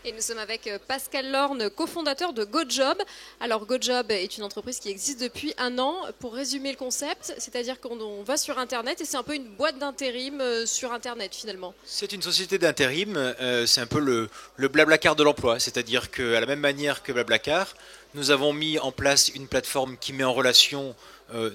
Et nous sommes avec Pascal Lorne, cofondateur de GoJob. Alors GoJob est une entreprise qui existe depuis 1 an. Pour résumer le concept, c'est-à-dire qu'on va sur Internet et c'est un peu une boîte d'intérim sur Internet finalement. C'est une société d'intérim, c'est un peu le Blablacar de l'emploi, c'est-à-dire qu'à la même manière que Blablacar, nous avons mis en place une plateforme qui met en relation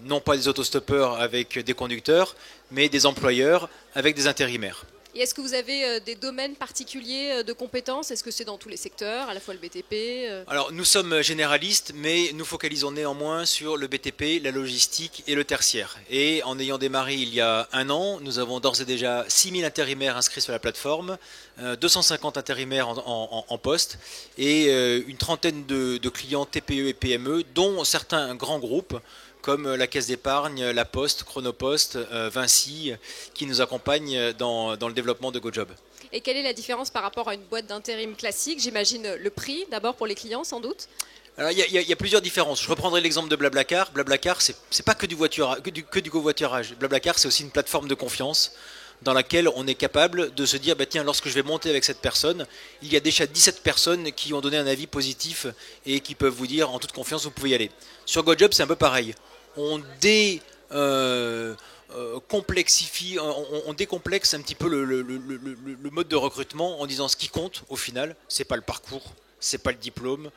non pas des autostoppeurs avec des conducteurs, mais des employeurs avec des intérimaires. Et est-ce que vous avez des domaines particuliers de compétences? Est-ce que c'est dans tous les secteurs, à la fois le BTP Alors nous sommes généralistes, mais nous focalisons néanmoins sur le BTP, la logistique et le tertiaire. Et en ayant démarré il y a 1 an, nous avons d'ores et déjà 6000 intérimaires inscrits sur la plateforme, 250 intérimaires en poste et une trentaine de clients TPE et PME, dont certains grands groupes comme la Caisse d'épargne, la Poste, Chronopost, Vinci, qui nous accompagnent dans le développement de GoJob. Et quelle est la différence par rapport à une boîte d'intérim classique? J'imagine le prix d'abord pour les clients sans doute. Alors il y a plusieurs différences. Je reprendrai l'exemple de Blablacar. Blablacar, c'est pas que du covoiturage. Blablacar, c'est aussi une plateforme de confiance dans laquelle on est capable de se dire, bah tiens, lorsque je vais monter avec cette personne, il y a déjà 17 personnes qui ont donné un avis positif et qui peuvent vous dire en toute confiance, vous pouvez y aller. Sur GoJob, c'est un peu pareil. On complexifie, on décomplexe un petit peu le mode de recrutement en disant ce qui compte au final, c'est pas le parcours, c'est pas le diplôme.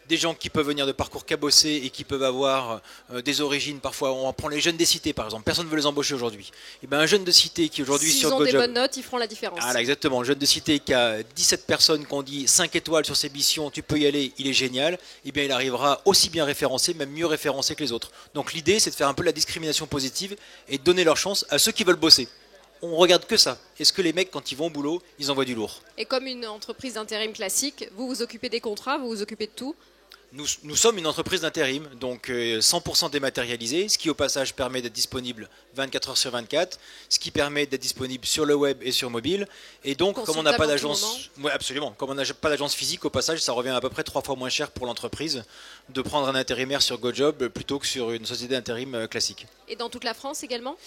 Des gens qui peuvent venir de parcours cabossés et qui peuvent avoir des origines, parfois on prend les jeunes des cités par exemple, personne ne veut les embaucher aujourd'hui. Et ben un jeune de cité qui aujourd'hui sur GoJob, s'ils ont des bonnes notes, ils feront la différence. Ah là, exactement, un jeune de cité qui a 17 personnes qui ont dit 5 étoiles sur ses missions, tu peux y aller, il est génial, et bien il arrivera aussi bien référencé, même mieux référencé que les autres. Donc l'idée c'est de faire un peu la discrimination positive et de donner leur chance à ceux qui veulent bosser. On regarde que ça. Est-ce que les mecs, quand ils vont au boulot, ils envoient du lourd? Et comme une entreprise d'intérim classique, vous vous occupez des contrats, vous vous occupez de tout? Nous sommes une entreprise d'intérim, donc 100% dématérialisée, ce qui au passage permet d'être disponible 24 heures sur 24, ce qui permet d'être disponible sur le web et sur mobile. Et donc, comme on n'a pas d'agence, ouais, absolument, comme on n'a pas d'agence physique, au passage, ça revient à peu près 3 fois moins cher pour l'entreprise de prendre un intérimaire sur GoJob plutôt que sur une société d'intérim classique. Et dans toute la France également?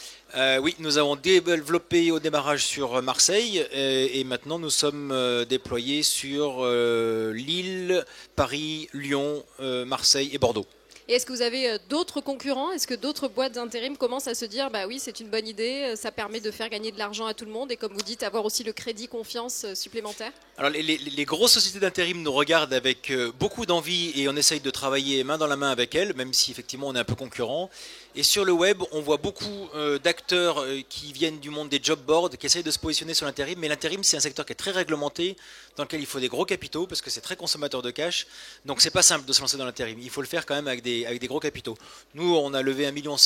Oui, nous avons développé au démarrage sur Marseille et maintenant nous sommes déployés sur Lille, Paris, Lyon, Marseille et Bordeaux. Et est-ce que vous avez d'autres concurrents? Est-ce que d'autres boîtes d'intérim commencent à se dire bah oui, c'est une bonne idée, ça permet de faire gagner de l'argent à tout le monde et comme vous dites, avoir aussi le crédit confiance supplémentaire? Alors les grosses sociétés d'intérim nous regardent avec beaucoup d'envie et on essaye de travailler main dans la main avec elles, même si effectivement on est un peu concurrent. Et sur le web, on voit beaucoup d'acteurs qui viennent du monde des job boards, qui essayent de se positionner sur l'intérim. Mais l'intérim, c'est un secteur qui est très réglementé, dans lequel il faut des gros capitaux, parce que c'est très consommateur de cash. Donc c'est pas simple de se lancer dans l'intérim. Il faut le faire quand même avec des gros capitaux. Nous, on a levé 1,5 million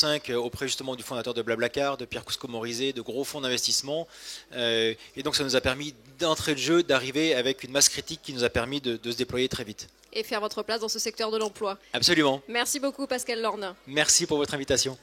auprès justement du fondateur de Blablacar, de Pierre Cousco-Morizet, de gros fonds d'investissement. Et donc ça nous a permis d'entrée de jeu, d'arriver avec une masse critique qui nous a permis de se déployer très vite. Et faire votre place dans ce secteur de l'emploi. Absolument. Merci beaucoup Pascal Lorne. Merci pour votre invitation.